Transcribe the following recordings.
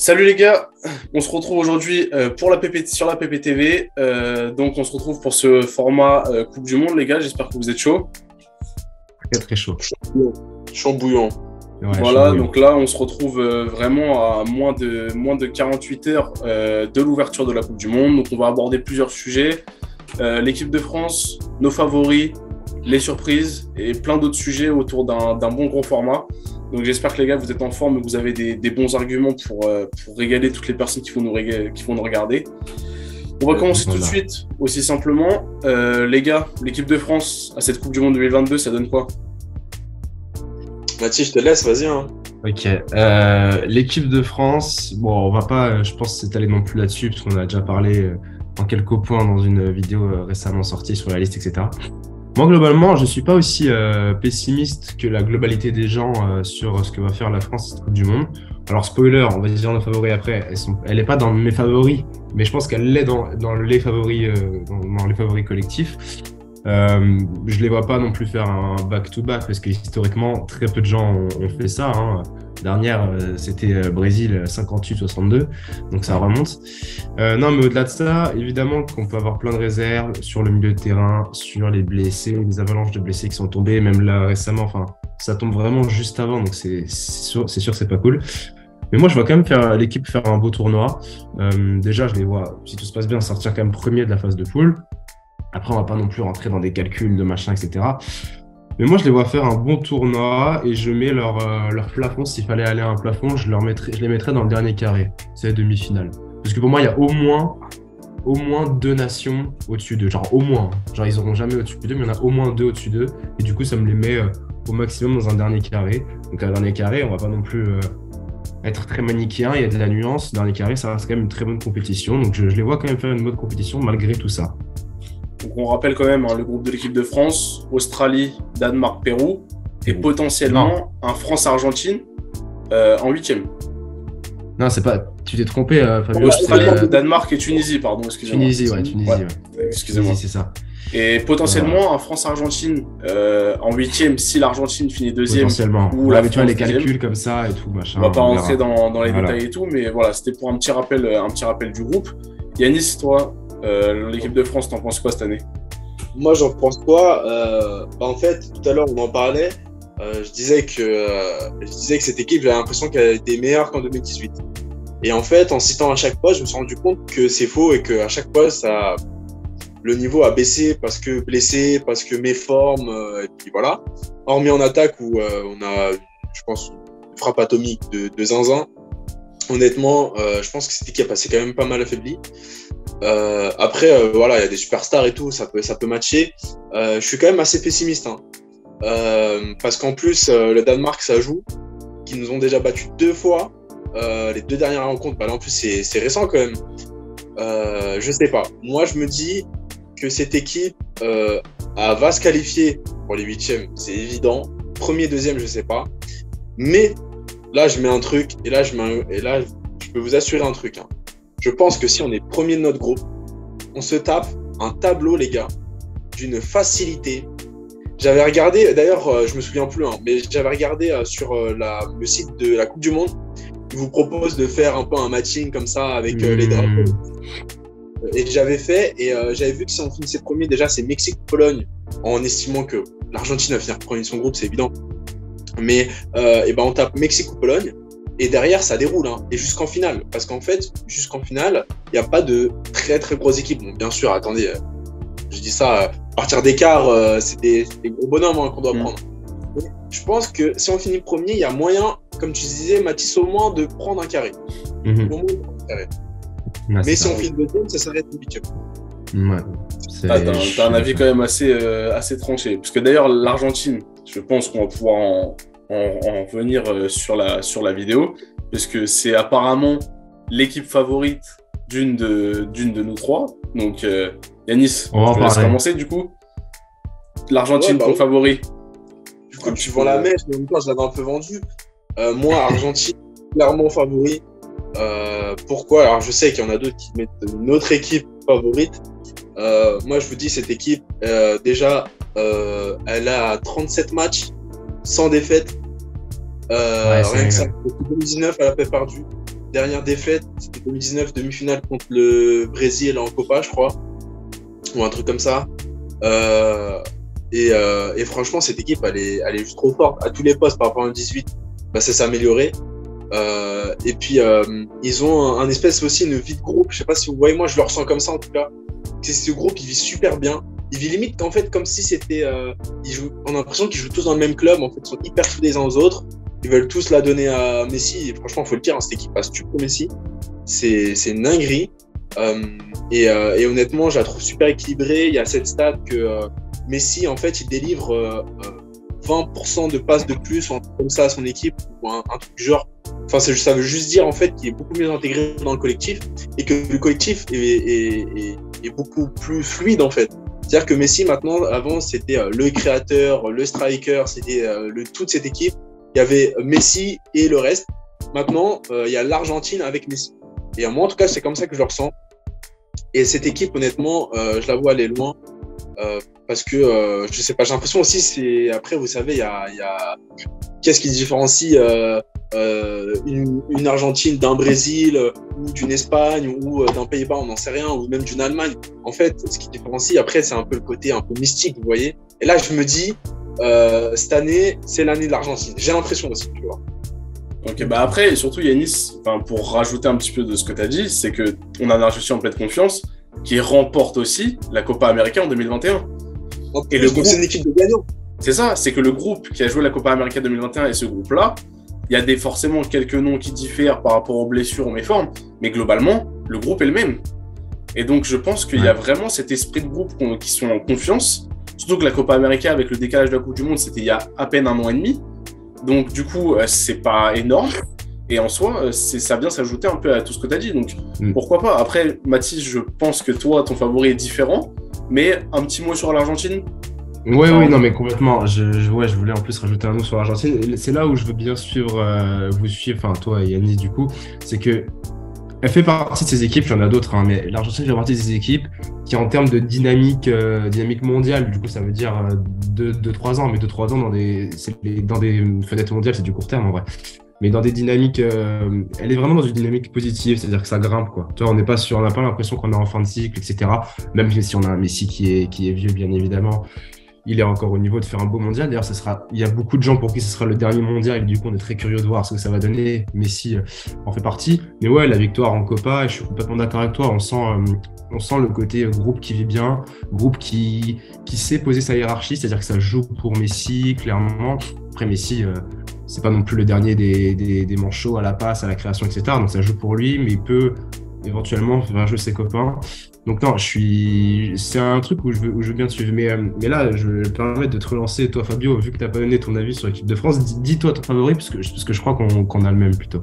Salut les gars, on se retrouve aujourd'hui pour la sur la PPTV. Donc on se retrouve pour ce format Coupe du Monde les gars, j'espère que vous êtes chauds. Très très chaud. Chaud bouillant. Ouais, voilà, donc là on se retrouve vraiment à moins de 48 heures de l'ouverture de la Coupe du Monde. Donc on va aborder plusieurs sujets, l'équipe de France, nos favoris, les surprises et plein d'autres sujets autour d'un bon gros format. Donc j'espère que les gars, vous êtes en forme et que vous avez des bons arguments pour régaler toutes les personnes qui vont nous regarder. On va commencer tout de suite, aussi simplement. Les gars, l'équipe de France à cette Coupe du Monde 2022, ça donne quoi? Mathis, je te laisse, vas-y. Hein. Ok. L'équipe de France, bon, on va pas, je pense, s'étaler non plus là-dessus, parce qu'on a déjà parlé en quelques points dans une vidéo récemment sortie sur la liste, etc. Moi, globalement, je ne suis pas aussi pessimiste que la globalité des gens sur ce que va faire la France cette Coupe du Monde. Alors, spoiler, on va dire nos favoris après, elle n'est pas dans mes favoris, mais je pense qu'elle l'est dans les favoris, dans les favoris collectifs. Je ne les vois pas non plus faire un back-to-back, parce que historiquement, très peu de gens ont fait ça. Hein. Dernière, c'était Brésil 58-62, donc ça remonte. Non, mais au-delà de ça, évidemment qu'on peut avoir plein de réserves sur le milieu de terrain, sur les blessés, les avalanches de blessés qui sont tombés, même là récemment, enfin, ça tombe vraiment juste avant, donc c'est sûr que c'est pas cool. Mais moi, je vois quand même l'équipe faire un beau tournoi. Déjà, je les vois, si tout se passe bien, sortir quand même premier de la phase de poule. Après, on va pas non plus rentrer dans des calculs de machin, etc. Mais moi, je les vois faire un bon tournoi et je mets leur plafond. S'il fallait aller à un plafond, je les mettrais dans le dernier carré. C'est la demi-finale. Parce que pour moi, il y a au moins deux nations au-dessus d'eux. Genre, au moins. Genre, ils n'auront jamais au-dessus d'eux, mais il y en a au moins deux au-dessus d'eux. Et du coup, ça me les met au maximum dans un dernier carré. Donc, un dernier carré, on va pas non plus être très manichéen. Il y a de la nuance. Dernier carré, ça reste quand même une très bonne compétition. Donc, je les vois quand même faire une bonne compétition malgré tout ça. Donc on rappelle quand même le groupe de l'équipe de France, Australie, Danemark, Pérou, et potentiellement un France-Argentine en huitième. Non, c'est pas. Tu t'es trompé, Fabio. Australie, Danemark et Tunisie, pardon, excusez-moi. Tunisie, ouais. Excusez-moi. Tunisie, c'est ça. Et potentiellement un France-Argentine en huitième si l'Argentine finit deuxième. Potentiellement. Ou mais tu vois les calculs comme ça et tout, machin. On va pas rentrer dans les détails et tout, mais voilà, c'était pour un petit rappel du groupe. Yanis, toi, l'équipe de France, t'en penses quoi cette année? Moi, j'en pense quoi? En fait, tout à l'heure, on en parlait. Je disais que cette équipe, j'avais l'impression qu'elle était meilleure qu'en 2018. Et en fait, en citant à chaque fois, je me suis rendu compte que c'est faux et qu'à chaque fois, le niveau a baissé parce que blessé, parce que méforme, et puis voilà. Hormis en attaque où on a, je pense, une frappe atomique de zinzin. Honnêtement, je pense que cette équipe s'est quand même pas mal affaiblie. Après, voilà, il y a des superstars et tout, ça peut matcher. Je suis quand même assez pessimiste, hein. Parce qu'en plus, le Danemark, ça joue, qui nous ont déjà battus 2 fois. Les 2 dernières rencontres, là en plus, c'est récent quand même. Je sais pas. Moi, je me dis que cette équipe va se qualifier pour les 8e, c'est évident. Premier, deuxième, je sais pas. Mais là, je mets un truc, et là, je peux vous assurer un truc, hein. Je pense que si on est premier de notre groupe, on se tape un tableau, les gars, d'une facilité. J'avais regardé, d'ailleurs, je me souviens plus, hein, mais j'avais regardé sur le site de la Coupe du Monde. Ils vous proposent de faire un peu un matching comme ça avec les drapeaux. Et j'avais fait, et j'avais vu que si on finissait premier, déjà, c'est Mexique-Pologne, en estimant que l'Argentine va finir premier de son groupe, c'est évident. Mais on tape Mexique ou Pologne. Et derrière, ça déroule, hein. Et jusqu'en finale. Parce qu'en fait, jusqu'en finale, il n'y a pas de très très grosse équipe. Bon, bien sûr, attendez, je dis ça, à partir d'écart, c'est des gros bonhommes, hein, qu'on doit prendre. Mais je pense que si on finit premier, il y a moyen, comme tu disais, Mathis, au moins de prendre un carré. Au moins de prendre un carré. Mais si on finit deuxième, ça s'arrête au 8e. Ouais. T'as un avis quand même assez tranché. Parce que d'ailleurs, l'Argentine, je pense qu'on va pouvoir en venir sur la vidéo, parce que c'est apparemment l'équipe favorite d'une de nous trois. Donc, Yanis, je te laisse commencer du coup. L'Argentine, ton favori. Du coup, tu vends la mèche, mais en même temps, je l'avais un peu vendu. Moi, Argentine, clairement favori. Pourquoi? Alors, je sais qu'il y en a d'autres qui mettent une autre équipe favorite. Moi, je vous dis, cette équipe, déjà, elle a 37 matchs sans défaite. Rien que ça. Depuis 2019, elle a pas perdu. dernière défaite, c'était 2019, demi-finale contre le Brésil en Copa, je crois, ou un truc comme ça. Et franchement, cette équipe, elle est juste trop forte. À tous les postes par rapport à 2018, bah, ça s'est amélioré. Et puis, ils ont un espèce aussi, une vie de groupe. Je sais pas si vous voyez, moi, je le ressens comme ça en tout cas. Ce groupe, il vit super bien. Il vit limite en fait comme si c'était. On a l'impression qu'ils jouent tous dans le même club. En fait, ils sont hyper soudés les uns aux autres. Ils veulent tous la donner à Messi. Et franchement, il faut le dire, hein, cette équipe passe tout pour Messi. C'est une dinguerie. Et honnêtement, je la trouve super équilibrée. Il y a cette stat que Messi, en fait, il délivre 20% de passes de plus, comme ça, à son équipe, ou un truc du genre. Enfin, ça veut juste dire, en fait, qu'il est beaucoup mieux intégré dans le collectif et que le collectif est beaucoup plus fluide, en fait. C'est-à-dire que Messi, maintenant, avant, c'était le créateur, le striker, c'était le tout de cette équipe. Il y avait Messi et le reste. Maintenant, il y a l'Argentine avec Messi. Et moi, en tout cas, c'est comme ça que je le ressens. Et cette équipe, honnêtement, je la vois aller loin. Parce que, je sais pas, j'ai l'impression aussi, après, vous savez, il y a qu'est-ce qui différencie une Argentine d'un Brésil ou d'une Espagne ou d'un Pays-Bas, on n'en sait rien, ou même d'une Allemagne. En fait, ce qui différencie, après, c'est un peu le côté un peu mystique, vous voyez. Et là, je me dis, cette année, c'est l'année de l'Argentine. J'ai l'impression aussi, tu vois. Ok, bah après, et surtout Yanis, pour rajouter un petit peu de ce que tu as dit, c'est qu'on a un Argentine en pleine confiance qui remporte aussi la Copa América en 2021. Et le groupe, c'est une équipe de gagnants. C'est ça, c'est que le groupe qui a joué la Copa América 2021 et ce groupe-là, il y a forcément quelques noms qui diffèrent par rapport aux blessures, aux méformes, mais globalement, le groupe est le même. Et donc, je pense qu'il y a vraiment cet esprit de groupe qui sont en confiance. Surtout que la Copa América, avec le décalage de la Coupe du Monde, c'était il y a à peine 1 an et demi. Donc, du coup, c'est pas énorme. Et en soi, ça vient s'ajouter un peu à tout ce que tu as dit. Donc, pourquoi pas. Après, Mathis, je pense que toi, ton favori est différent. Mais un petit mot sur l'Argentine. Oui, non, mais complètement. Je voulais en plus rajouter un mot sur l'Argentine. C'est là où je veux bien suivre, vous suivre, enfin, toi et Yanis, du coup. C'est que elle fait partie de ces équipes, il y en a d'autres, hein, mais l'Argentine fait partie de ces équipes qui, en termes de dynamique mondiale, du coup, ça veut dire 2-3 ans, mais 2-3 ans dans des fenêtres mondiales, c'est du court terme en vrai. Mais dans des dynamiques, elle est vraiment dans une dynamique positive, c'est-à-dire que ça grimpe, quoi. Tu vois, on n'a pas l'impression qu'on est en fin de cycle, etc. Même si on a un Messi qui est vieux, bien évidemment, il est encore au niveau de faire un beau mondial. D'ailleurs, il y a beaucoup de gens pour qui ce sera le dernier mondial, et du coup, on est très curieux de voir ce que ça va donner. Messi en fait partie. Mais ouais, la victoire en Copa, et je suis complètement d'accord avec toi, on sent le côté groupe qui vit bien, groupe qui sait poser sa hiérarchie, c'est-à-dire que ça joue pour Messi, clairement. Après, Messi, c'est pas non plus le dernier des manchots à la passe, à la création, etc. Donc ça joue pour lui, mais il peut éventuellement faire jouer ses copains. Donc non, c'est un truc où je veux bien te suivre. Mais là, je vais me permettre de te relancer, toi Fabio, vu que tu n'as pas donné ton avis sur l'équipe de France. Dis-toi ton favori, parce que je crois qu'on a le même plutôt.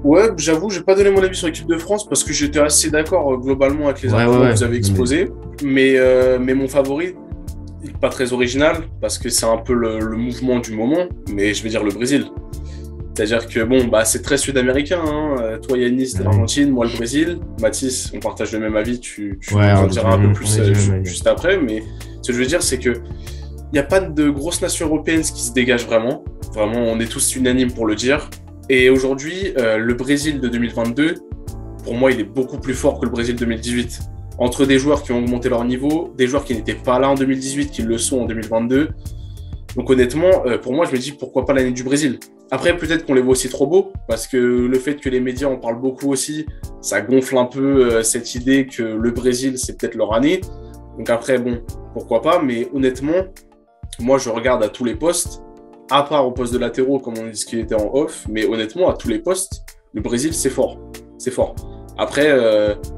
Ouais, j'avoue, je n'ai pas donné mon avis sur l'équipe de France parce que j'étais assez d'accord globalement avec les arguments que vous avez exposés. Mais mon favori, pas très original, parce que c'est un peu le mouvement du moment, mais je vais dire le Brésil. C'est-à-dire que c'est très sud-américain, hein. Toi Yanis, l'Argentine, moi le Brésil. Mathis, on partage le même avis, tu en diras un peu plus juste après, mais ce que je veux dire, c'est que il n'y a pas de grosses nations européennes qui se dégagent vraiment. Vraiment, on est tous unanimes pour le dire. Et aujourd'hui, le Brésil de 2022, pour moi, il est beaucoup plus fort que le Brésil 2018. Entre des joueurs qui ont augmenté leur niveau, des joueurs qui n'étaient pas là en 2018, qui le sont en 2022. Donc honnêtement, pour moi, je me dis pourquoi pas l'année du Brésil. Après, peut-être qu'on les voit aussi trop beaux, parce que le fait que les médias en parlent beaucoup aussi, ça gonfle un peu cette idée que le Brésil, c'est peut-être leur année. Donc après, pourquoi pas, mais honnêtement, moi, je regarde à tous les postes, à part au poste de latéraux, comme on dit ce qui était en off, mais honnêtement, à tous les postes, le Brésil, c'est fort. C'est fort. Après,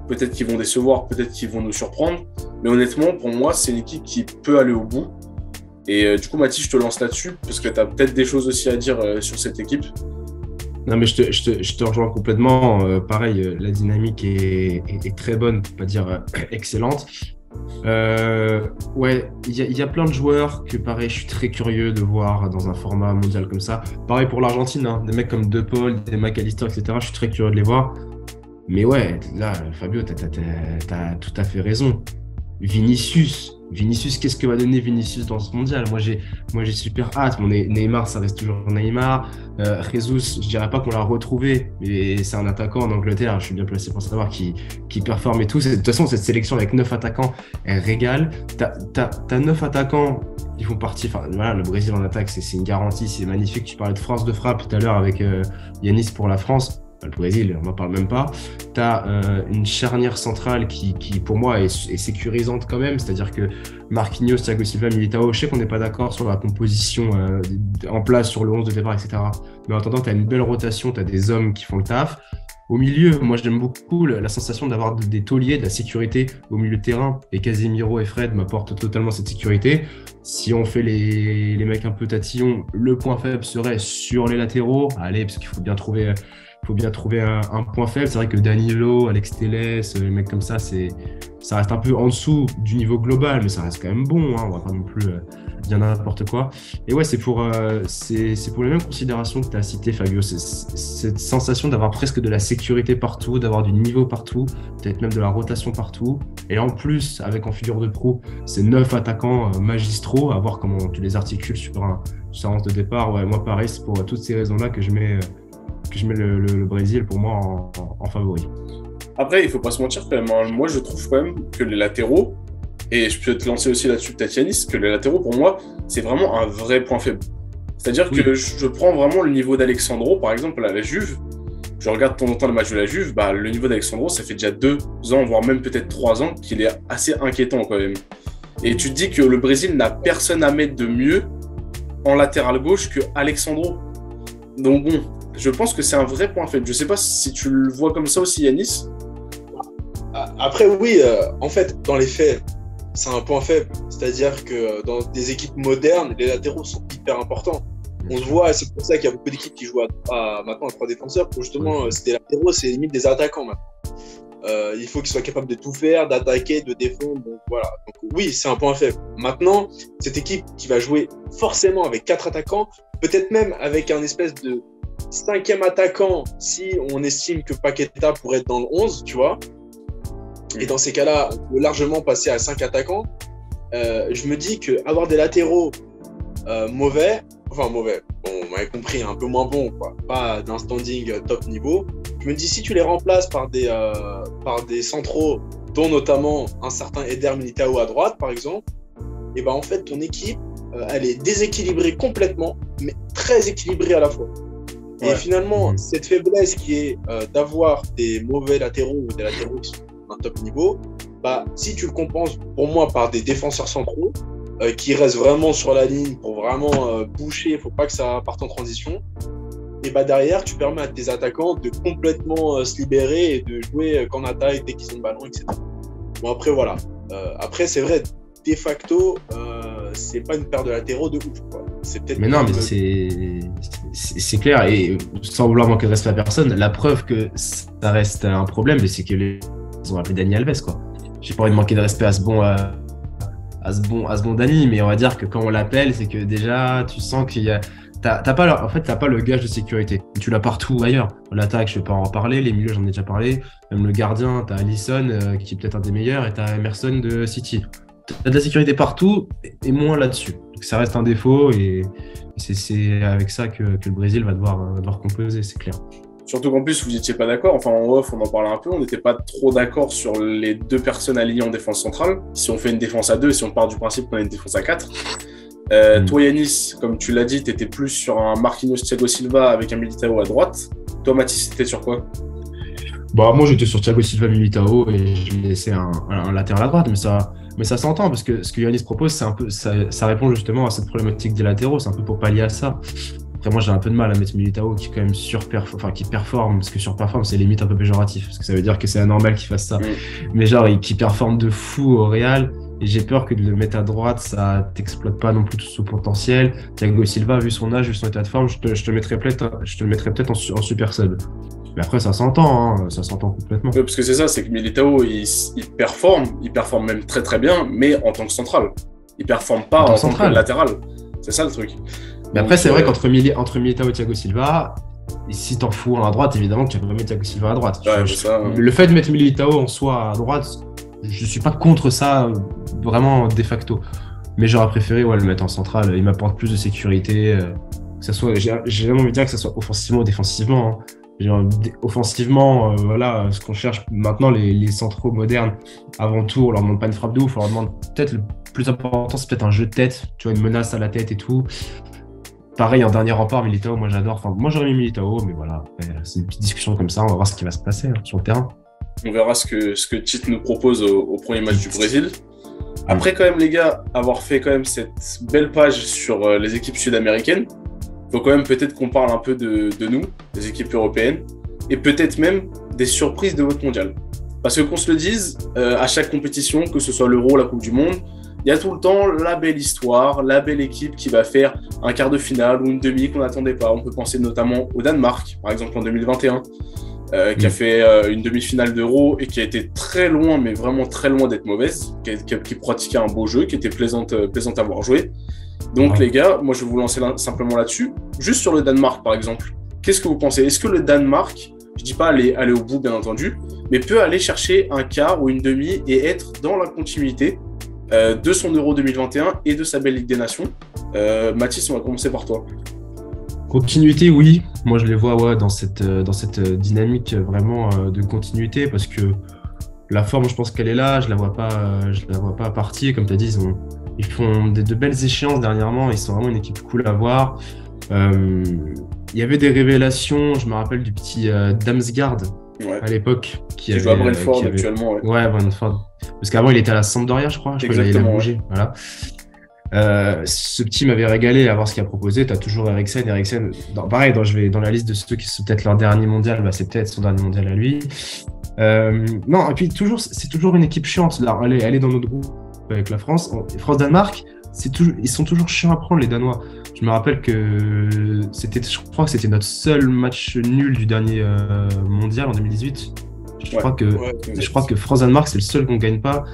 peut-être qu'ils vont décevoir, peut-être qu'ils vont nous surprendre, mais honnêtement, pour moi, c'est une équipe qui peut aller au bout. Et du coup, Mathis, je te lance là-dessus, parce que tu as peut-être des choses aussi à dire sur cette équipe. Non, mais je te rejoins complètement. Pareil, la dynamique est très bonne, pour pas dire excellente. Ouais, il y a plein de joueurs que, pareil, je suis très curieux de voir dans un format mondial comme ça. Pareil pour l'Argentine, hein, des mecs comme De Paul, des McAllister, etc. Je suis très curieux de les voir. Mais ouais, là, Fabio, t'as tout à fait raison. Vinicius, qu'est-ce que va donner Vinicius dans ce mondial? Moi, j'ai super hâte. Mon Neymar, ça reste toujours Neymar. Jesus, je dirais pas qu'on l'a retrouvé, mais c'est un attaquant en Angleterre. Je suis bien placé pour savoir qui performe et tout. De toute façon, cette sélection avec 9 attaquants, elle régale. T'as 9 attaquants qui font partie. Enfin, voilà, le Brésil en attaque, c'est une garantie, c'est magnifique. Tu parlais de force de frappe tout à l'heure avec Yanis pour la France. Le Brésil, on n'en parle même pas. Tu as une charnière centrale qui pour moi, est sécurisante quand même. C'est-à-dire que Marquinhos, Thiago Silva, Militao, je sais qu'on n'est pas d'accord sur la composition en place sur le 11 de départ, etc. Mais en attendant, tu as une belle rotation, tu as des hommes qui font le taf. Au milieu, moi, j'aime beaucoup la sensation d'avoir des tauliers, de la sécurité au milieu de terrain. Et Casemiro et Fred m'apportent totalement cette sécurité. Si on fait les mecs un peu tatillons, le point faible serait sur les latéraux. Allez, parce qu'il faut bien trouver un point faible. C'est vrai que Danilo, Alex Telles, les mecs comme ça, ça reste un peu en dessous du niveau global, mais ça reste quand même bon. On va pas non plus dire n'importe quoi. Et ouais, c'est pour les mêmes considérations que tu as citées, Fabio. Cette sensation d'avoir presque de la sécurité partout, d'avoir du niveau partout, peut-être même de la rotation partout. Et en plus, avec en figure de proue, ces 9 attaquants magistraux, à voir comment tu les articules sur un séance de départ. Ouais, moi, pareil, c'est pour toutes ces raisons-là que je mets le Brésil pour moi en favori. Après, il ne faut pas se mentir quand même. Hein. Moi, je trouve quand même que les latéraux, et je peux te lancer aussi là-dessus, Tatianis, que les latéraux, pour moi, c'est vraiment un vrai point faible. C'est-à-dire que je prends vraiment le niveau d'Alexandro, par exemple, à la Juve. Je regarde de temps en temps le match de la Juve. Le niveau d'Alexandro, ça fait déjà 2 ans, voire même peut-être 3 ans, qu'il est assez inquiétant quand même. Et tu te dis que le Brésil n'a personne à mettre de mieux en latéral gauche que Alexandro. Donc bon, je pense que c'est un vrai point faible. Je sais pas si tu le vois comme ça aussi, Yanis. Après, oui, en fait, dans les faits, c'est un point faible. C'est-à-dire que dans des équipes modernes, les latéraux sont hyper importants. On le voit, c'est pour ça qu'il y a beaucoup d'équipes qui jouent maintenant à 3 défenseurs. Pour justement, c'est des latéraux, c'est limite des attaquants maintenant. Il faut qu'ils soient capables de tout faire, d'attaquer, de défendre. Donc voilà. Donc, oui, c'est un point faible. Maintenant, cette équipe qui va jouer forcément avec 4 attaquants, peut-être même avec un espèce de 5e attaquant si on estime que Paqueta pourrait être dans le 11, tu vois. Et dans ces cas-là, on peut largement passer à 5 attaquants. Je me dis qu'avoir des latéraux mauvais, bon, vous m'avez compris, un peu moins bons, quoi, pas d'un standing top niveau, je me dis si tu les remplaces par des centraux, dont notamment un certain Eder Militao à droite, par exemple, et ben en fait, ton équipe, elle est déséquilibrée complètement, mais très équilibrée à la fois. Et finalement, cette faiblesse qui est d'avoir des mauvais latéraux ou des latéraux qui sont un top niveau, si tu le compenses pour moi par des défenseurs centraux qui restent vraiment sur la ligne pour vraiment boucher, il ne faut pas que ça parte en transition, et derrière tu permets à tes attaquants de complètement se libérer et de jouer qu'en attaque dès qu'ils ont le ballon, etc. Bon, après voilà, après c'est vrai, de facto c'est pas une paire de latéraux de ouf, quoi. C'est peut-être. Mais non, mais c'est clair, et sans vouloir manquer de respect à personne, la preuve que ça reste un problème, c'est que ils ont appelé Dani Alves, quoi. J'ai pas envie de manquer de respect à ce bon Dani, mais on va dire que quand on l'appelle, c'est que déjà tu sens qu'il y a t'as pas le gage de sécurité. Tu l'as partout ailleurs. L'attaque, je vais pas en parler, les milieux, j'en ai déjà parlé. Même le gardien, t'as Alisson qui est peut-être un des meilleurs, et t'as Emerson de City. T'as de la sécurité partout et moins là-dessus. Donc ça reste un défaut, et c'est avec ça que le Brésil va devoir composer, c'est clair. Surtout qu'en plus, vous n'étiez pas d'accord. Enfin, en off, on en parlait un peu. On n'était pas trop d'accord sur les 2 personnes alignées en défense centrale. Si on fait une défense à 2, si on part du principe qu'on a une défense à 4. Toi, Yanis, comme tu l'as dit, tu étais plus sur un Marquinhos Thiago Silva avec un Militao à droite. Toi, Mathis, t'étais sur quoi? Moi, j'étais sur Thiago Silva Militao et je laissais un latéral à droite. Mais ça s'entend, parce que ce que Yanis propose, c'est un peu, ça répond justement à cette problématique des latéraux. C'est un peu pour pallier à ça. Après, moi, j'ai un peu de mal à mettre Militao qui quand même qui performe, parce que surperforme, c'est limite un peu péjoratif, parce que ça veut dire que c'est anormal qu'il fasse ça. Mais genre, qui performe de fou au Real, et j'ai peur que de le mettre à droite, ça t'exploite pas non plus tout son potentiel. Thiago Silva, vu son âge, vu son état de forme, je te le mettrais peut-être en super sub. Mais après, ça s'entend, ça s'entend complètement. Ouais, parce que c'est ça, c'est que Militao, il performe même très très bien, mais en tant que central. Il performe pas en tant que latéral. C'est ça le truc. Mais après, c'est vrai qu'entre Militao et Thiago Silva, si t'en fous un à droite, évidemment que tu vas pas mettre Thiago Silva à droite. Ouais, le fait de mettre Militao en soi à droite, je suis pas contre ça, vraiment de facto. Mais j'aurais préféré le mettre en centrale. Il m'apporte plus de sécurité. Que ça soit, j'ai vraiment envie de dire que ça soit offensivement ou défensivement. Offensivement, voilà, ce qu'on cherche maintenant, les centraux modernes, avant tout, on leur demande pas une frappe de ouf, on leur demande peut-être le plus important, c'est peut-être un jeu de tête, tu vois, une menace à la tête et tout. Pareil, en dernier rempart, Militao, moi j'adore. Enfin, moi j'aurais mis Militao, mais voilà, c'est une petite discussion comme ça, on va voir ce qui va se passer sur le terrain. On verra ce que Tite nous propose au premier match du Brésil. Après, quand même, les gars, avoir fait quand même cette belle page sur les équipes sud-américaines, il faut quand même peut-être qu'on parle un peu de nous, des équipes européennes, et peut-être même des surprises de votre mondial. Parce que qu'on se le dise, à chaque compétition, que ce soit l'Euro, la Coupe du Monde, il y a tout le temps la belle histoire, la belle équipe qui va faire un quart de finale ou une demi qu'on n'attendait pas. On peut penser notamment au Danemark, par exemple en 2021, qui a fait une demi-finale d'Euro et qui a été très loin, mais vraiment très loin d'être mauvaise, qui pratiquait un beau jeu, qui était plaisante à voir jouer. Donc les gars, moi je vais vous lancer simplement là-dessus. Juste sur le Danemark par exemple, qu'est-ce que vous pensez? Est-ce que le Danemark, je dis pas aller au bout bien entendu, mais peut aller chercher un quart ou une demi et être dans la continuité de son Euro 2021 et de sa belle Ligue des Nations? Mathis, on va commencer par toi. Continuité, oui. Moi, je les vois dans cette dynamique vraiment de continuité parce que la forme, je pense qu'elle est là. Je la vois pas partir. Comme tu as dit, ils font de belles échéances dernièrement. Ils sont vraiment une équipe cool à voir. Il y avait des révélations. Je me rappelle du petit Damsgaard à l'époque qui joue à Brentford actuellement. Ouais, Brentford. Parce qu'avant, il était à la Sampdoria, je crois. Exactement. Il a bougé. Voilà. Ce petit m'avait régalé à voir ce qu'il a proposé. Tu as toujours Eriksen. Pareil, dans la liste de ceux qui sont peut-être leur dernier mondial, c'est peut-être son dernier mondial à lui. Non, et puis c'est toujours une équipe chiante. Elle est dans notre groupe avec la France. France-Danemark, ils sont toujours chiants à prendre, les Danois. Je me rappelle que je crois que c'était notre seul match nul du dernier mondial en 2018. Je crois que France-Danemark, c'est le seul qu'on gagne pas.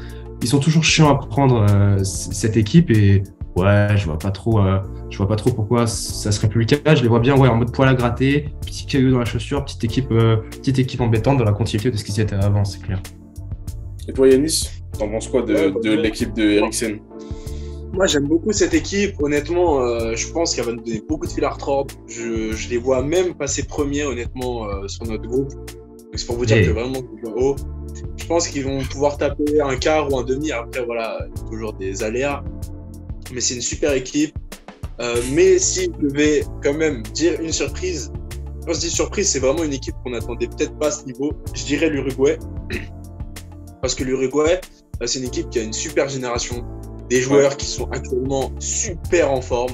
Ils sont toujours chiants à prendre cette équipe et je vois pas trop pourquoi ça serait plus le cas. Je les vois bien en mode poil à gratter, petit caillou dans la chaussure, petite équipe embêtante dans la continuité de ce qui s'était avant, c'est clair. Et toi Yanis, t'en penses quoi de l'équipe de Eriksen? Moi j'aime beaucoup cette équipe, honnêtement je pense qu'elle va nous donner beaucoup de fil à retordre. Je les vois même passer premiers honnêtement sur notre groupe. Donc c'est pour vous dire que vraiment haut. Je pense qu'ils vont pouvoir taper un quart ou un demi. Après, voilà, toujours des aléas. Mais c'est une super équipe. Mais si je devais quand même dire une surprise, quand je dis surprise, c'est vraiment une équipe qu'on n'attendait peut-être pas à ce niveau. Je dirais l'Uruguay. Parce que l'Uruguay, c'est une équipe qui a une super génération. Des joueurs qui sont actuellement super en forme.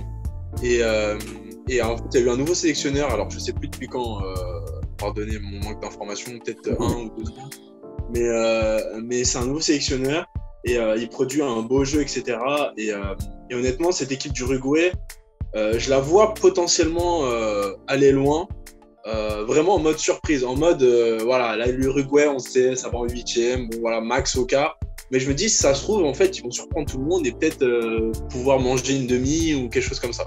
Et en fait, il y a eu un nouveau sélectionneur. Alors, je ne sais plus depuis quand. Pardonnez mon manque d'informations, peut-être 1 ou 2 ans. Mais c'est un nouveau sélectionneur et il produit un beau jeu, etc. Et honnêtement, cette équipe d'Uruguay, je la vois potentiellement aller loin, vraiment en mode surprise, en mode voilà, là l'Uruguay, on sait, ça va en 8e, bon voilà, max au quart. Mais je me dis, si ça se trouve, en fait, ils vont surprendre tout le monde et peut-être pouvoir manger une demi ou quelque chose comme ça.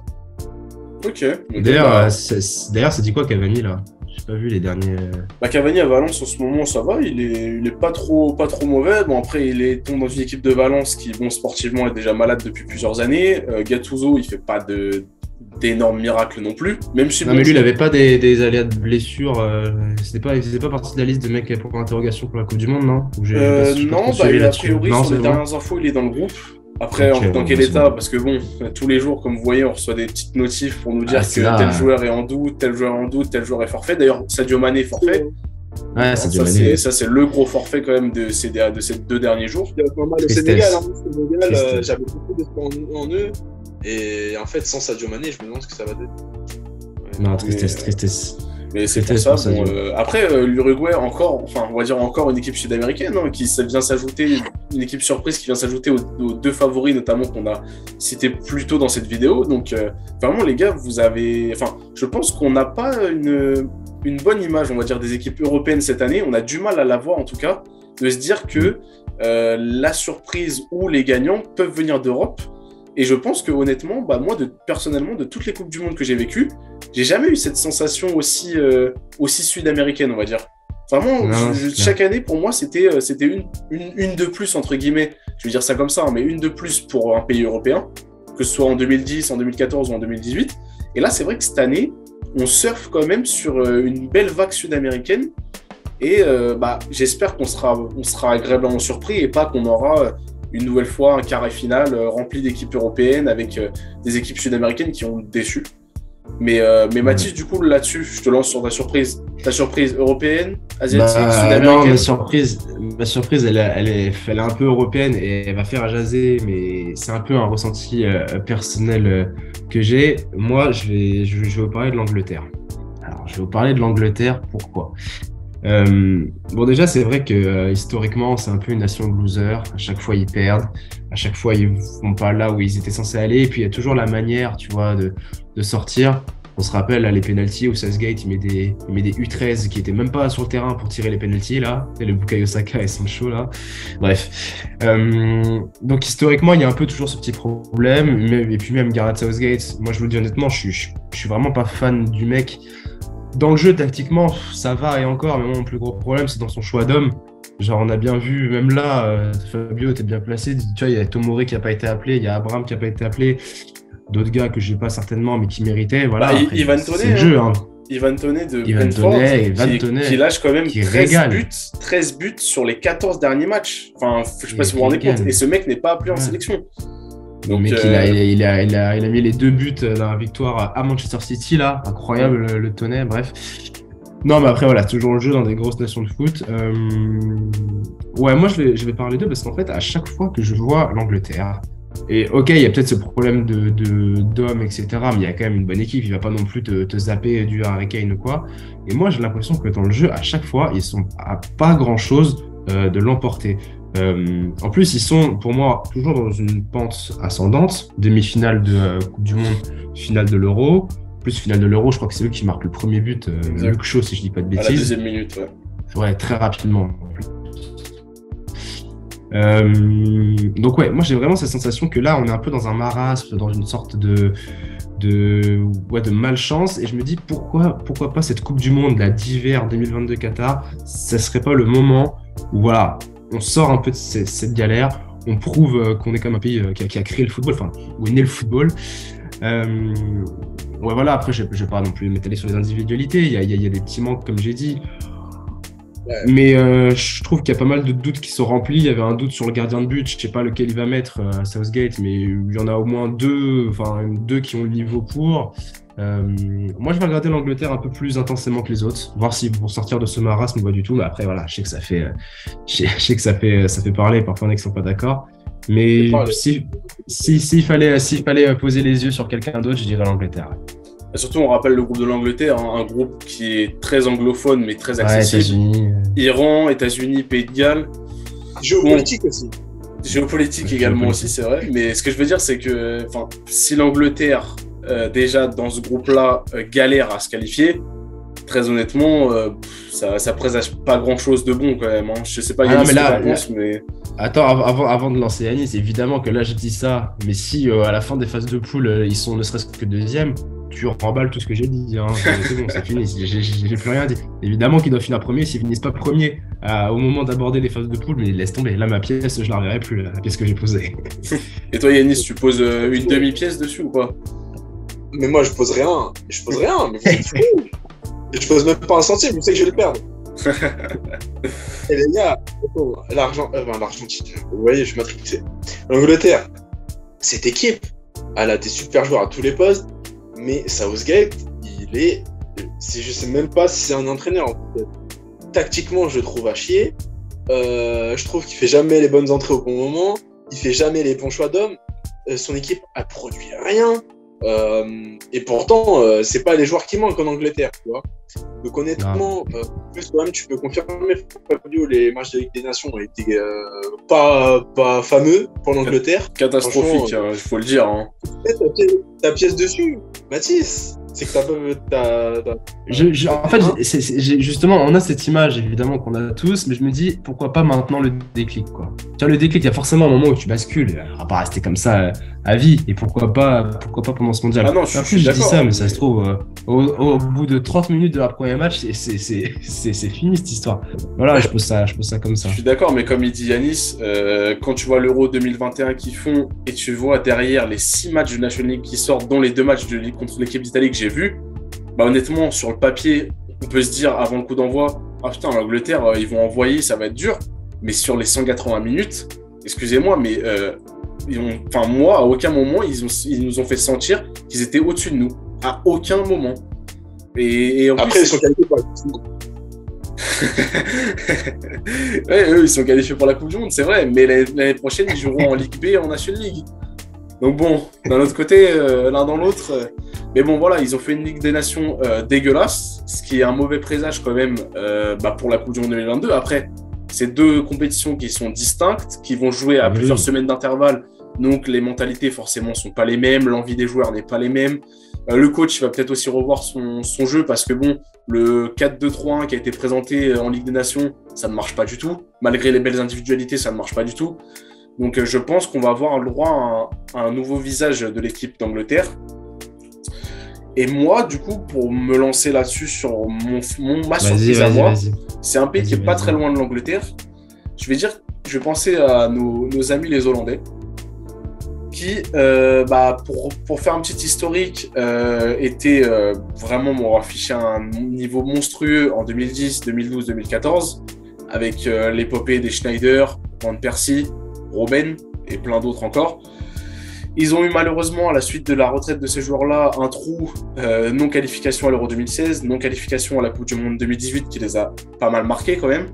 Ok. D'ailleurs, ça dit quoi Cavani là? J'ai pas vu les derniers. Cavani à Valence en ce moment, ça va, il est pas trop mauvais. Bon, après, il tombe dans une équipe de Valence qui, bon, sportivement, est déjà malade depuis plusieurs années. Gattuso, il fait pas d'énormes miracles non plus. Même si mais lui, il avait pas des aléas de blessure. Il faisait pas partie de la liste de mecs pour interrogation pour la Coupe du Monde, non? Non, a priori, sur les dernières infos, il est dans le groupe. Après, dans quel état? Parce que bon, tous les jours, comme vous voyez, on reçoit des petites notifs pour nous dire que tel joueur est en doute, tel joueur est forfait. D'ailleurs, Sadio Mané est forfait. Ouais, Sadio Mané. Ça, c'est le gros forfait quand même de ces 2 derniers jours. Le Sénégal, j'avais beaucoup d'espoir en eux. Et en fait, sans Sadio Mané, je me demande ce que ça va donner. Non, tristesse. Mais c'est pour ça. Bon, après, l'Uruguay, on va dire encore une équipe sud-américaine qui vient s'ajouter, une équipe surprise qui vient s'ajouter aux 2 favoris, notamment qu'on a cités plus tôt dans cette vidéo. Donc, vraiment, les gars, je pense qu'on n'a pas une bonne image, on va dire, des équipes européennes cette année. On a du mal à la voir, en tout cas, de se dire que la surprise ou les gagnants peuvent venir d'Europe. Et je pense que honnêtement, moi, personnellement, de toutes les Coupes du Monde que j'ai vécues, j'ai jamais eu cette sensation aussi sud-américaine, on va dire. Vraiment, Non, chaque année, pour moi, c'était une de plus, entre guillemets. Je veux dire ça comme ça, mais une de plus pour un pays européen, que ce soit en 2010, en 2014 ou en 2018. Et là, c'est vrai que cette année, on surfe quand même sur une belle vague sud-américaine. Et j'espère qu'on sera agréablement surpris et pas qu'on aura une nouvelle fois un carré final rempli d'équipes européennes avec des équipes sud-américaines qui ont déçu. Mais Mathis, du coup, là-dessus, je te lance sur ta surprise. Ta surprise européenne, asiatique, sud-américaine? Non, ma surprise elle est un peu européenne et elle va faire jaser, mais c'est un peu un ressenti personnel que j'ai. Moi, je vais vous parler de l'Angleterre. Alors, je vais vous parler de l'Angleterre, pourquoi? Bon, déjà, c'est vrai que historiquement, c'est un peu une nation de losers. À chaque fois, ils perdent. À chaque fois, ils vont pas là où ils étaient censés aller. Et puis, il y a toujours la manière, tu vois, de sortir. On se rappelle, là, les pénaltys où Southgate, il met des U13 qui étaient même pas sur le terrain pour tirer les pénaltys, là. Et le Bukayo Saka et Sancho, là. Bref. Donc, historiquement, il y a un peu toujours ce petit problème. Et puis, même Gareth Southgate, moi, je vous le dis honnêtement, je suis vraiment pas fan du mec. Dans le jeu, tactiquement, ça va et encore, mais mon plus gros problème, c'est dans son choix d'homme. Genre, on a bien vu, même là, Fabio était bien placé. Tu vois, il y a Tomori qui n'a pas été appelé, il y a Abraham qui n'a pas été appelé, d'autres gars que je n'ai pas certainement, mais qui méritaient. Voilà, après, Ivan Toney, c'est le jeu. Hein. Ivan Toney de Brentford, qui lâche quand même 13 buts sur les 14 derniers matchs. Enfin, je ne sais pas si vous vous rendez compte. Et ce mec n'est pas appelé en sélection. Donc, le mec, il a mis les 2 buts dans la victoire à Manchester City, là. Incroyable, le Toney, bref. Non, mais après, voilà, toujours le jeu dans des grosses nations de foot. Ouais, moi, je vais parler d'eux parce qu'en fait, à chaque fois que je vois l'Angleterre, et ok, il y a peut-être ce problème d'hommes, etc., mais il y a quand même une bonne équipe, il va pas non plus te zapper du Harry Kane ou quoi. Et moi, j'ai l'impression que dans le jeu, à chaque fois, ils sont à pas grand-chose de l'emporter. En plus, ils sont, pour moi, toujours dans une pente ascendante. Demi-finale de Coupe du Monde, finale de l'Euro. Plus finale de l'Euro, je crois que c'est eux qui marquent le premier but. Luke Shaw, si je dis pas de bêtises. À la deuxième minute, ouais. Ouais, très rapidement. Donc ouais, moi j'ai vraiment cette sensation que là, on est un peu dans un marasme, dans une sorte de malchance. Et je me dis, pourquoi pas cette Coupe du Monde, la d'hiver 2022 Qatar, ça serait pas le moment où voilà, on sort un peu de cette galère, on prouve qu'on est quand même un pays qui a créé le football, enfin, où est né le football. Ouais, voilà, après, je vais pas non plus m'étaler sur les individualités, il y a des petits manques, comme j'ai dit. Ouais. Mais je trouve qu'il y a pas mal de doutes qui sont remplis. Il y avait un doute sur le gardien de but, je sais pas lequel il va mettre à Southgate, mais il y en a au moins deux qui ont le niveau pour. Moi, je vais regarder l'Angleterre un peu plus intensément que les autres, voir s'ils vont sortir de ce marasme ou pas du tout. Mais après, voilà, je sais que ça fait parler. Parfois, on est qui sont pas d'accord. Mais s'il fallait poser les yeux sur quelqu'un d'autre, je dirais l'Angleterre. Et surtout, on rappelle le groupe de l'Angleterre, hein, un groupe qui est très anglophone mais très accessible. Ouais, Iran, États-Unis, Pays de Galles. Géopolitique aussi. Géopolitique également aussi, c'est vrai. Mais ce que je veux dire, c'est que si l'Angleterre, déjà dans ce groupe-là, galère à se qualifier, très honnêtement, ça présage pas grand-chose de bon quand même. Hein. Je sais pas Yannis, ce que tu penses, mais... Attends, avant de lancer Yannis, évidemment que là je dis ça, mais si à la fin des phases de poule, ils sont ne serait-ce que deuxième, tu remballes tout ce que j'ai dit. Hein. C'est bon, c'est fini, j'ai plus rien dit. Évidemment qu'ils doivent finir premier, s'ils finissent pas premier au moment d'aborder les phases de poule, mais laisse tomber. Là, ma pièce, je la reverrai plus, la pièce que j'ai posée. Et toi Yannis, tu poses une demi-pièce dessus ou pas? Mais moi je pose rien, mais vous êtes fous. Je pose même pas un centime, je sais que je vais le perdre. Et les gars, l'Argentine, vous voyez, je suis matrixé. L'Angleterre, cette équipe, elle a des super joueurs à tous les postes, mais Southgate, je sais même pas si c'est un entraîneur. En fait. Tactiquement, je le trouve à chier. Je trouve qu'il fait jamais les bonnes entrées au bon moment. Il fait jamais les bons choix d'hommes. Son équipe a produit rien. Et pourtant, c'est pas les joueurs qui manquent en Angleterre, tu vois. Donc honnêtement, toi-même, tu peux confirmer, Fabio, les matchs de Ligue des Nations ont été pas fameux pour l'Angleterre. Catastrophique, il faut le dire. Hein. Ta pièce dessus, Mathis. C'est que en fait, justement, on a cette image évidemment qu'on a tous, mais je me dis pourquoi pas maintenant le déclic, quoi. Tu vois, le déclic, il y a forcément un moment où tu bascules. On va pas rester comme ça à vie. Et pourquoi pas pendant ce mondial. Ah non, je Après, suis je dis d'accord. ça, mais ça se trouve, au bout de 30 minutes de la première match, c'est fini cette histoire. Voilà, je pose ça comme ça. Je suis d'accord, mais comme il dit Yanis, quand tu vois l'Euro 2021 qu'ils font et tu vois derrière les 6 matchs de National League qui sortent, dont les 2 matchs de Ligue contre l'équipe d'Italie que j'ai vus, bah honnêtement, sur le papier, on peut se dire avant le coup d'envoi, ah putain, l'Angleterre, ils vont envoyer, ça va être dur. Mais sur les 180 minutes, excusez-moi, mais moi, à aucun moment, ils nous ont fait sentir qu'ils étaient au-dessus de nous. À aucun moment. Et en Après, plus, ils sont qualifiés pour la Coupe du Monde. ouais, eux, ils sont qualifiés pour la Coupe du Monde, c'est vrai. Mais l'année prochaine, ils joueront en Ligue B et en National League. Donc bon, d'un autre côté, l'un dans l'autre. Mais bon, voilà, ils ont fait une Ligue des Nations dégueulasse, ce qui est un mauvais présage quand même pour la Coupe du Monde 2022. Après, c'est 2 compétitions qui sont distinctes, qui vont jouer à plusieurs semaines d'intervalle. Donc les mentalités forcément sont pas les mêmes, l'envie des joueurs n'est pas les mêmes. Le coach va peut-être aussi revoir son jeu parce que bon, le 4-2-3-1 qui a été présenté en Ligue des Nations, ça ne marche pas du tout. Malgré les belles individualités, ça ne marche pas du tout. Donc je pense qu'on va avoir le droit à un nouveau visage de l'équipe d'Angleterre. Et moi, du coup, pour me lancer là-dessus sur ma surprise à moi, c'est un pays qui n'est pas très loin de l'Angleterre. Je vais penser à nos amis les Hollandais, qui, pour faire un petit historique, étaient vraiment affiché un niveau monstrueux en 2010, 2012, 2014, avec l'épopée des Schneider, Van Persie, Robben et plein d'autres encore. Ils ont eu malheureusement, à la suite de la retraite de ces joueurs-là, un trou, non-qualification à l'Euro 2016, non-qualification à la Coupe du Monde 2018 qui les a pas mal marqués quand même.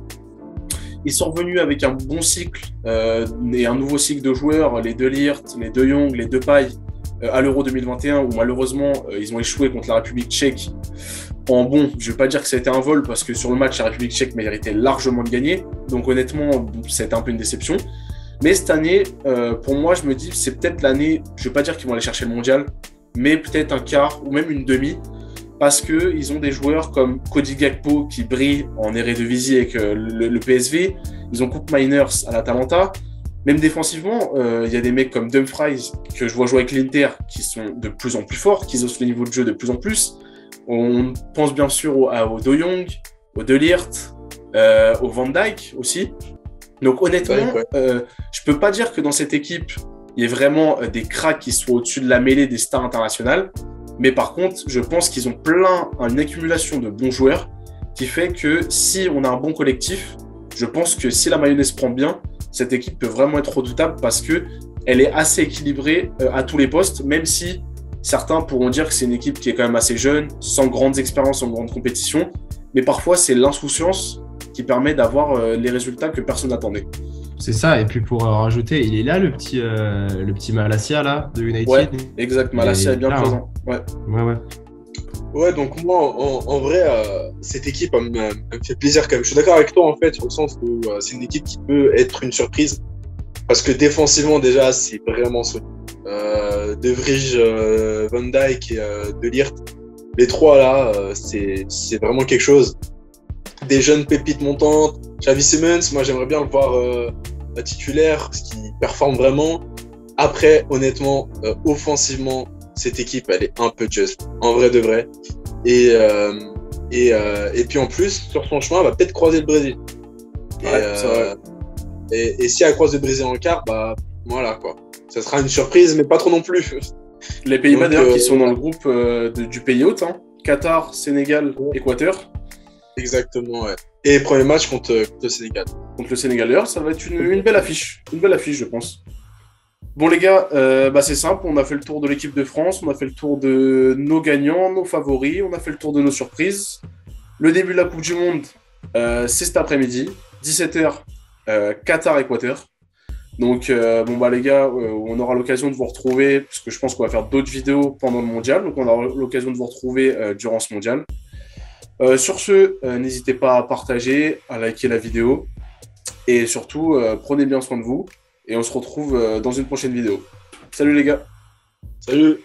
Ils sont revenus avec un bon cycle et un nouveau cycle de joueurs, les De Ligt, les De Jong, les Depay, à l'Euro 2021 où malheureusement ils ont échoué contre la République tchèque. Je ne vais pas dire que ça a été un vol parce que sur le match, la République tchèque méritait largement de gagner. Donc honnêtement, ça a été un peu une déception. Mais cette année, pour moi, je me dis c'est peut-être l'année, je ne vais pas dire qu'ils vont aller chercher le mondial, mais peut-être un quart ou même une demi. Parce qu'ils ont des joueurs comme Cody Gakpo qui brille en Eredivisie avec le PSV. Ils ont Koop Miners à l'Atalanta. Même défensivement, il y a des mecs comme Dumfries que je vois jouer avec l'Inter qui sont de plus en plus forts, qui osent le niveau de jeu de plus en plus. On pense bien sûr au De Jong, au De Ligt, au Van Dijk aussi. Donc honnêtement, je peux pas dire que dans cette équipe, il y ait vraiment des cracks qui soient au-dessus de la mêlée des stars internationales. Mais par contre, je pense qu'ils ont une accumulation de bons joueurs qui fait que si on a un bon collectif, je pense que si la mayonnaise prend bien, cette équipe peut vraiment être redoutable parce qu'elle est assez équilibrée à tous les postes, même si certains pourront dire que c'est une équipe qui est quand même assez jeune, sans grandes expériences, sans grande compétition. Mais parfois, c'est l'insouciance qui permet d'avoir les résultats que personne n'attendait. C'est ça, et puis pour rajouter, il est là le petit Malacia là, de United. Ouais, exact, Malacia est bien présent. Ouais. Ouais, donc moi, en vrai, cette équipe elle me fait plaisir quand même. Je suis d'accord avec toi en fait, au sens où c'est une équipe qui peut être une surprise. Parce que défensivement, déjà, c'est vraiment solide. De Vrij, Van Dijk et De Ligt, les trois là, c'est vraiment quelque chose. Des jeunes pépites montantes. Xavi Simons, moi j'aimerais bien le voir titulaire, parce qu'il performe vraiment. Après, honnêtement, offensivement, cette équipe, elle est un peu just, en vrai de vrai. Et puis en plus, sur son chemin, elle va peut-être croiser le Brésil. Et si elle croise le Brésil en quart, bah voilà quoi. Ça sera une surprise, mais pas trop non plus. Les Pays-Bas d'ailleurs qui sont dans le groupe du pays hôte, hein. Qatar, Sénégal, Équateur. Exactement, ouais. Et premier match contre le Sénégal. Contre le Sénégal, d'ailleurs, ça va être une belle affiche. Une belle affiche, je pense. Bon, les gars, c'est simple. On a fait le tour de l'équipe de France. On a fait le tour de nos gagnants, nos favoris. On a fait le tour de nos surprises. Le début de la Coupe du Monde, c'est cet après-midi. 17h, Qatar-Équateur. Donc, les gars, on aura l'occasion de vous retrouver, parce que je pense qu'on va faire d'autres vidéos pendant le mondial. Donc, on aura l'occasion de vous retrouver durant ce mondial. Sur ce, n'hésitez pas à partager, à liker la vidéo et surtout, prenez bien soin de vous et on se retrouve dans une prochaine vidéo. Salut les gars. Salut.